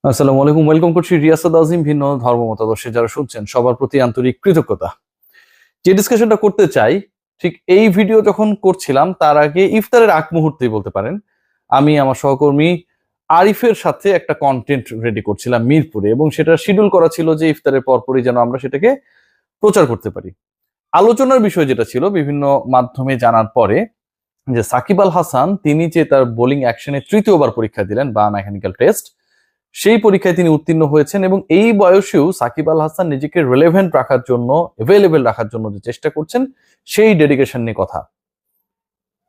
আসসালামু আলাইকুম, ওয়েলকাম করছি রিয়াসাত আজিম। ভিন্ন ধর্ম মতাদর্শে যারা শুনছেন সবার প্রতি আন্তরিক কৃতজ্ঞতা। যে ডিসকাশনটা করতে চাই, ঠিক এই ভিডিও যখন করছিলাম তার আগে ইফতারের আগ মুহূর্তেই বলতে পারেন, আমি আমার সহকর্মী আরিফের সাথে একটা কন্টেন্ট রেডি করছিলাম মিরপুরে, এবং সেটা শিডিউল করা ছিল যে ইফতারের পরপরই যেন আমরা সেটাকে প্রচার করতে পারি। আলোচনার বিষয় যেটা ছিল বিভিন্ন মাধ্যমে জানার পরে, যে সাকিব আল হাসান তিনি যে তার বোলিং অ্যাকশনে তৃতীয়বার পরীক্ষা দিলেন বা মেকানিক্যাল টেস্ট, সেই পরীক্ষায় তিনি উত্তীর্ণ হয়েছেন, এবং এই বয়সেও সাকিব আল হাসান নিজেকে রিলেভেন্ট রাখার জন্য, অ্যাভেলেবেল রাখার জন্য যে চেষ্টা করছেন, সেই ডেডিকেশন নিয়ে কথা।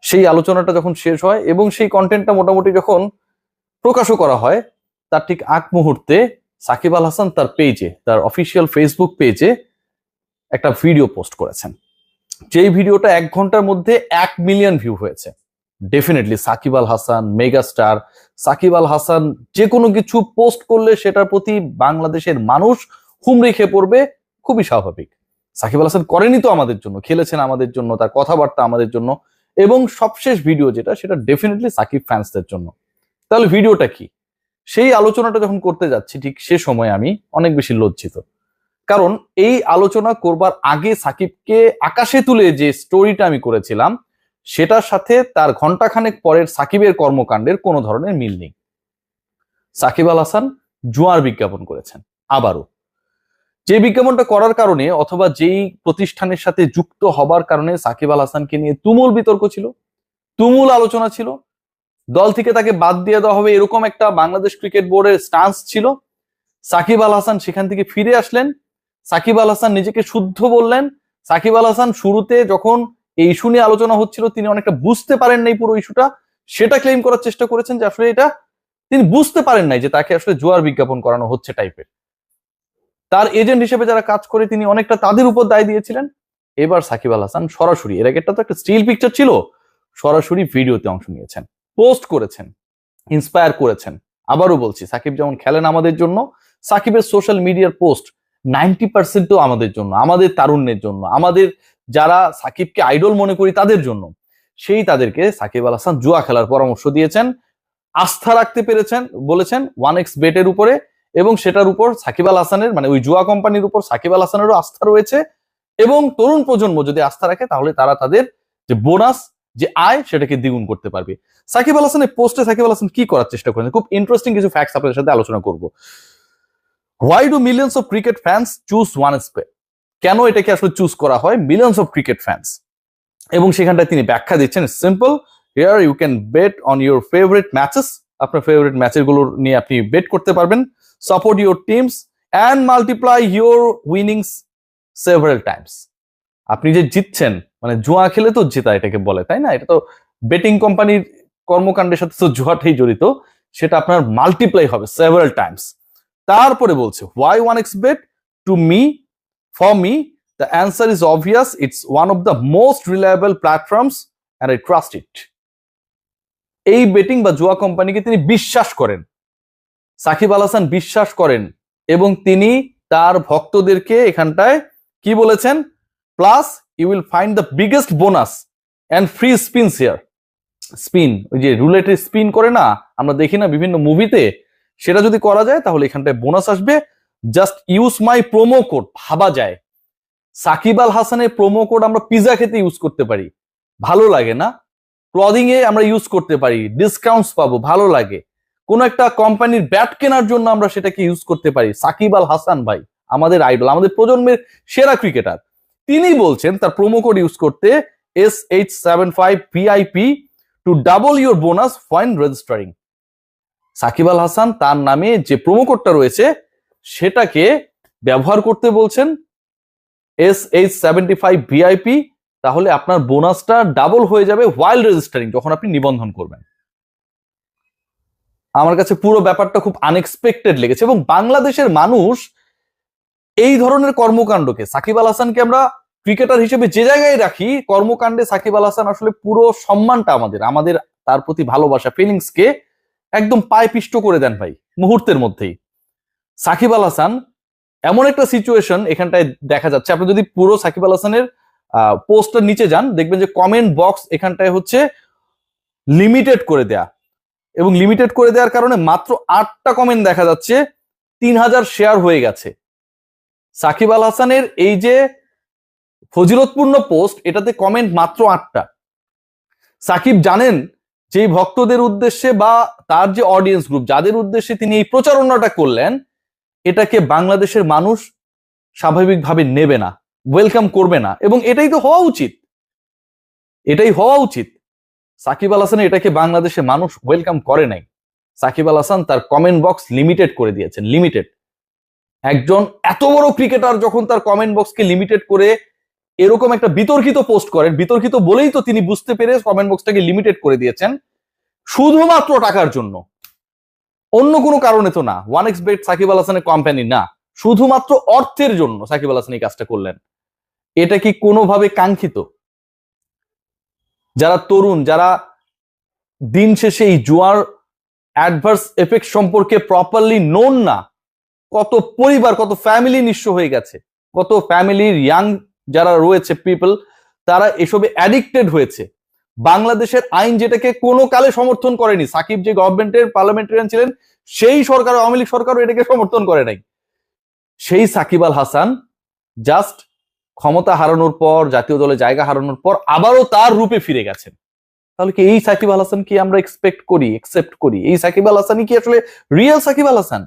সেই আলোচনাটা যখন শেষ হয় এবং সেই কন্টেন্টটা মোটামুটি যখন প্রকাশও করা হয়, তার ঠিক আগ মুহূর্তে সাকিব আল হাসান তার পেজে, তার অফিসিয়াল ফেসবুক পেজে একটা ভিডিও পোস্ট করেছেন। যেই ভিডিওটা 1 ঘন্টার মধ্যে 1 মিলিয়ন ভিউ হয়েছে। Definitely Shakib Al Hasan mega star, Shakib Al Hasan যে কোনো কিছু পোস্ট করলে সেটার প্রতি বাংলাদেশের মানুষ হুমড়ি খেয়ে পড়বে, খুবই স্বাভাবিক। সাকিব আল হাসান করেনি তো আমাদের জন্য, খেলেছেন আমাদের জন্য, তার কথাবার্তা আমাদের জন্য, এবং সবশেষ ভিডিও যেটা সেটা ডেফিনেটলি সাকিব ফ্যান্সদের জন্য। তাহলে ভিডিওটা কি? সেই আলোচনাটা যখন করতে যাচ্ছি ঠিক সে সময় আমি অনেক বেশি লজ্জিত, কারণ এই আলোচনা করবার আগে সাকিবকে আকাশে তুলে যে স্টোরিটা আমি করেছিলাম, সেটার সাথে তার ঘন্টাখানেক পরের সাকিবের কর্মকাণ্ডের কোনো ধরনের মিল নেই। সাকিব আল হাসান জুয়ার বিজ্ঞাপন করেছেন আবারও। যে বিজ্ঞাপনটা করার কারণে অথবা যেই প্রতিষ্ঠানের সাথে যুক্ত হবার কারণে সাকিব আল হাসানকে নিয়ে তুমুল বিতর্ক ছিল, তুমুল আলোচনা ছিল, দল থেকে তাকে বাদ দিয়ে দেওয়া হবে এরকম একটা বাংলাদেশ ক্রিকেট বোর্ডের স্টান্স ছিল। সাকিব আল হাসান সেখান থেকে ফিরে আসলেন, সাকিব আল হাসান নিজেকে শুদ্ধ বললেন। সাকিব আল হাসান শুরুতে যখন এই ইস্যু নিয়ে আলোচনা হচ্ছিল তিনি অনেকটা বুঝতে পারেন নাই পুরো ইস্যুটা, সেটা ক্লেম করার চেষ্টা করেছেন যে আসলে এটা তিনি বুঝতে পারেন নাই যে তাকে আসলে জুয়ার বিজ্ঞাপন করানো হচ্ছে টাইপের। তার এজেন্ট হিসেবে যারা কাজ করে তিনি অনেকটা তাদের উপর দায় দিয়েছিলেন। এবার সাকিব আল হাসান সরাসরি, এর আগেরটা তো একটা স্টিল পিকচার ছিল, সরাসরি ভিডিওতে অংশ নিয়েছেন, পোস্ট করেছেন, ইন্সপায়ার করেছেন। আবারও বলছি, সাকিব যেমন খেলেন আমাদের জন্য, সাকিবের সোশ্যাল মিডিয়ার পোস্ট 90%ও আমাদের জন্য, আমাদের তারুণ্যের জন্য, আমাদের যারা সাকিবকে আইডল মনে করি তাদের জন্য। সেই তাদেরকে সাকিব আল হাসান জুয়া খেলার পরামর্শ দিয়েছেন, আস্থা রাখতে পেরেছেন বলেছেন 1x বেটের উপরে, এবং সেটার উপর সাকিব আল হাসানের, মানে ওই জুয়া কোম্পানির উপর সাকিব আল হাসানেরও আস্থা রয়েছে। এবং তরুণ প্রজন্ম যদি আস্থা রাখে তাহলে তারা তাদের যে বোনাস, যে আয়, সেটাকে দ্বিগুণ করতে পারবে। সাকিব আল হাসানের পোস্টে সাকিব আল হাসান কি করার চেষ্টা করেন, খুব ইন্টারেস্টিং কিছু ফ্যাক্টস আপনাদের সাথে আলোচনা করব। Why do millions of cricket fans choose 1x bet? কেন এটাকে আসলে চুজ করা হয় মিলিয়ন্স অফ ক্রিকেট ফ্যান্স? এবং সেখানটায় তিনি ব্যাখ্যা দিচ্ছেন, simple, here you can bet on your favourite matches, আপনার ফেভারিট ম্যাচের গুলো নিয়ে আপনি বেট করতে পারবেন, support your teams and multiply your winnings several times. আপনি যে জিতছেন, মানে জুয়া খেলে তো জেতা এটাকে বলে, তাই না? এটা তো বেটিং কোম্পানির কর্মকাণ্ডের সাথে তো জুয়াটাই জড়িত, সেটা আপনার মাল্টিপ্লাই হবে সেভারাল টাইমস। তারপরে বলছে, why 1x bet? To me, for me, the answer is obvious, it's one of the most reliable platforms and I trust it. এই বেটিং বা জুয়া কোম্পানিকে তিনি বিশ্বাস করেন, সাকিব আল হাসান বিশ্বাস করেন, এবং তিনি তার ভক্তদেরকে এখানটায় কি বলেছেন, plus you will find the biggest bonus and free spins here. Spin, ওই যে রুলেটের স্পিন করে না, আমরা দেখি না বিভিন্ন মুভিতে, সেটা যদি করা যায় তাহলে এখানটায় বোনাস আসবে। Just use my promo code. ভাবা যায়, সাকিব আল হাসানের প্রোমো কোড আমরা পিজা খেতে ইউজ করতে পারি, ভালো লাগে না? ক্লদিং এ আমরা ইউজ করতে পারি, ডিসকাউন্টস পাবো, ভালো লাগে। কোন একটা কোম্পানির ব্যাট কেনার জন্য আমরা সেটাকে ইউজ করতে পারি। সাকিব আল হাসান ভাই আমাদের আইডল, আমাদের প্রজন্মের সেরা ক্রিকেটার, তিনি বলছেন তার প্রোমো কোড ইউজ করতে, SH75VIP to double your bonus fine registering. Sakib Al Hasan তার নামে যে প্রোমো কোডটা রয়েছে সেটাকে ব্যবহার করতে বলছেন, SH75VIP, তাহলে আপনার বোনাসটা ডাবল হয়ে যাবে ওয়াইল রেজিস্টারিং, যখন আপনি নিবন্ধন করবেন। আমার কাছে পুরো ব্যাপারটা খুব আনএক্সপেক্টেড লেগেছে, এবং বাংলাদেশের মানুষ এই ধরনের কর্মকাণ্ডকে, সাকিব আল হাসানকে আমরা ক্রিকেটার হিসেবে যে জায়গায় রাখি, কর্মকাণ্ডে সাকিব আল হাসান আসলে পুরো সম্মানটা আমাদের আমাদের তার প্রতি ভালোবাসা, ফিলিংসকে একদম পায়ে পিষ্ট করে দেন ভাই মুহূর্তের মধ্যেই। সাকিব আল হাসান এমন একটা সিচুয়েশন এখানটায় দেখা যাচ্ছে, আপনি যদি পুরো সাকিব আল হাসানের পোস্টার নিচে যান দেখবেন যে কমেন্ট বক্স এখানটায় হচ্ছে লিমিটেড করে দেয়া। এবং লিমিটেড করে দেওয়ার কারণে মাত্র 8টা কমেন্ট দেখা যাচ্ছে, 3000 শেয়ার হয়ে গেছে। সাকিব আল হাসানের এই যে ফজিলতপূর্ণ পোস্ট, এটাতে কমেন্ট মাত্র 8টা। সাকিব জানেন যে ভক্তদের উদ্দেশ্যে বা তার যে অডিয়েন্স গ্রুপ যাদের উদ্দেশ্যে তিনি এই প্রচারণাটা করলেন, এটাকে বাংলাদেশের মানুষ স্বাভাবিকভাবে নেবে না, ওয়েলকাম করবে না, এবং এটাই তো হওয়া উচিত, এটাই হওয়া উচিত। সাকিব আল হাসান এটাকে বাংলাদেশের মানুষ ওয়েলকাম করে নাই। সাকিব আল হাসান তার কমেন্ট বক্স লিমিটেড করে দিয়েছেন, লিমিটেড। একজন এত বড় ক্রিকেটার যখন তার কমেন্ট বক্সকে লিমিটেড করে এরকম একটা বিতর্কিত পোস্ট করেন, বিতর্কিত বলেই তো তিনি বুঝতে পেরে কমেন্ট বক্সটাকে লিমিটেড করে দিয়েছেন, শুধুমাত্র টাকার জন্য, অন্য কোনো কারণে তো না। 1xBet সাকিব আল হাসানের কোম্পানি না, শুধুমাত্র অর্থের জন্য সাকিব আল হাসান এই কাজটা করলেন। এটা কি কোনোভাবে কাঙ্ক্ষিত? যারা তরুণ, যারা দিন শেষে এই জুয়ার অ্যাডভার্স এফেক্ট সম্পর্কে প্রপারলি নোন না, কত পরিবার, কত ফ্যামিলি নিঃস্ব হয়ে গেছে, কত ফ্যামিলির ইয়াং যারা রয়েছে পিপল, তারা এসবে অ্যাডিক্টেড হয়েছে। বাংলাদেশের আইন যেটাকে কোনো কালে সমর্থন করেনি, সাকিব যে গভর্নমেন্টের পার্লামেন্টারিয়ান ছিলেন সেই সরকার, আওয়ামী লীগ সরকারও এটাকে সমর্থন করে নাই। সেই সাকিব আল হাসান জাস্ট ক্ষমতা হারানোর পর, জাতীয় দলে জায়গা হারানোর পর আবারও তার রূপে ফিরে গেছেন। তাহলে কি এই সাকিব আল হাসান কি আমরা এক্সপেক্ট করি, একসেপ্ট করি? এই সাকিব আল হাসানই কি আসলে রিয়েল সাকিব আল হাসান?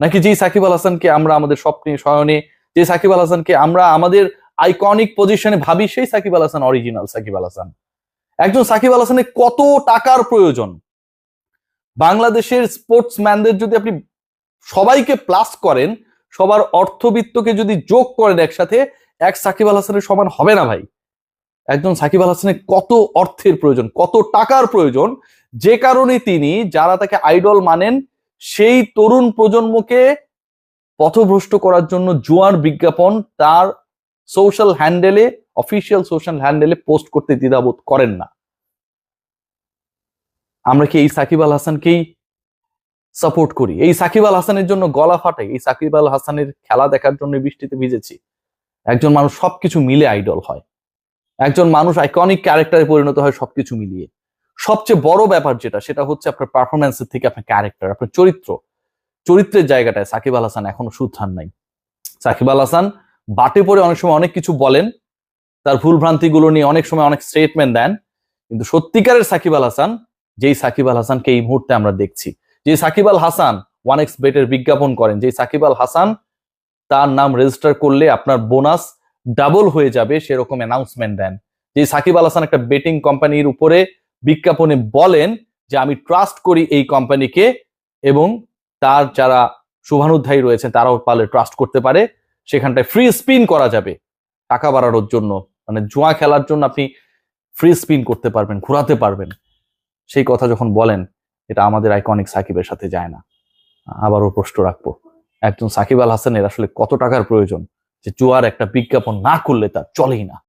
নাকি যে সাকিব আল হাসানকে আমরা আমাদের স্বপ্নে শয়নে, যে সাকিব আল হাসানকে আমরা আমাদের আইকনিক পজিশনে ভাবি, সেই সাকিব আল হাসান অরিজিনাল সাকিব আল হাসান? একজন সাকিব আল হাসানের কত টাকার প্রয়োজন? বাংলাদেশের স্পোর্টসম্যানদের যদি আপনি সবাইকে প্লাস করেন, সবার অর্থবিত্তকে যদি যোগ করেন একসাথে, এক সাকিব আল হাসানের সমান হবে না ভাই। একজন সাকিব আল হাসানের কত অর্থের প্রয়োজন, কত টাকার প্রয়োজন, যে কারণে তিনি, যারা তাকে আইডল মানেন, সেই তরুণ প্রজন্মকে পথভ্রষ্ট করার জন্য জুয়ার বিজ্ঞাপন তার সোশ্যাল হ্যান্ডেলে, অফিসিয়াল সোশ্যাল হ্যান্ডেলে পোস্ট করতে দ্বিধাবোধ করেন না। আমরা কি এই সাকিব আল হাসানকেই সাপোর্ট করি? এই সাকিব আল হাসানের জন্য গলা ফাটাই, এই সাকিব আল হাসানের খেলা দেখার জন্য বৃষ্টিতে ভিজেছি। একজন মানুষ সবকিছু মিলে আইডল হয়, একজন মানুষ আইকনিক ক্যারেক্টারে পরিণত হয় সবকিছু মিলিয়ে। সবচেয়ে বড় ব্যাপার যেটা, সেটা হচ্ছে আপনার পারফরমেন্সের থেকে আপনার ক্যারেক্টার, আপনার চরিত্র, চরিত্রের জায়গাটায় সাকিব আল হাসান এখনো সুধান নাই। সাকিব আল হাসান বাটে পড়ে অনেক সময় অনেক কিছু বলেন, তার ভুল ভ্রান্তিগুলো নিয়ে অনেক সময় অনেক স্টেটমেন্ট দেন, কিন্তু সত্যিকারের সাকিব আল হাসান, যেই সাকিব আল হাসানকে এই মুহূর্তে আমরা দেখছি, যে সাকিব আল হাসান 1xBet এর বিজ্ঞাপন করেন, যে সাকিব আল হাসান তার নাম রেজিস্টার করলে আপনার বোনাস ডাবল হয়ে যাবে, সেরকম অ্যানাউন্সমেন্ট দেন, যে সাকিব আল হাসান একটা বেটিং কোম্পানির উপরে বিজ্ঞাপনে বলেন যে আমি ট্রাস্ট করি এই কোম্পানিকে, এবং তার যারা শুভানুধ্যায়ী রয়েছে তারাও পারলে ট্রাস্ট করতে পারে, সেখানটায় ফ্রি স্পিন করা যাবে টাকা বাড়ানোর জন্য, মানে জুয়া খেলার জন্য আপনি ফ্রি স্পিন করতে পারবেন, ঘোরাতে পারবেন। সেই কথা যখন বলেন, এটা আমাদের আইকনিক সাকিবের সাথে যায় না। আবারও প্রশ্ন রাখবো, একজন সাকিব আল হাসানের আসলে কত টাকার প্রয়োজন যে জুয়ার একটা বিজ্ঞাপন না করলে তার চলেই না?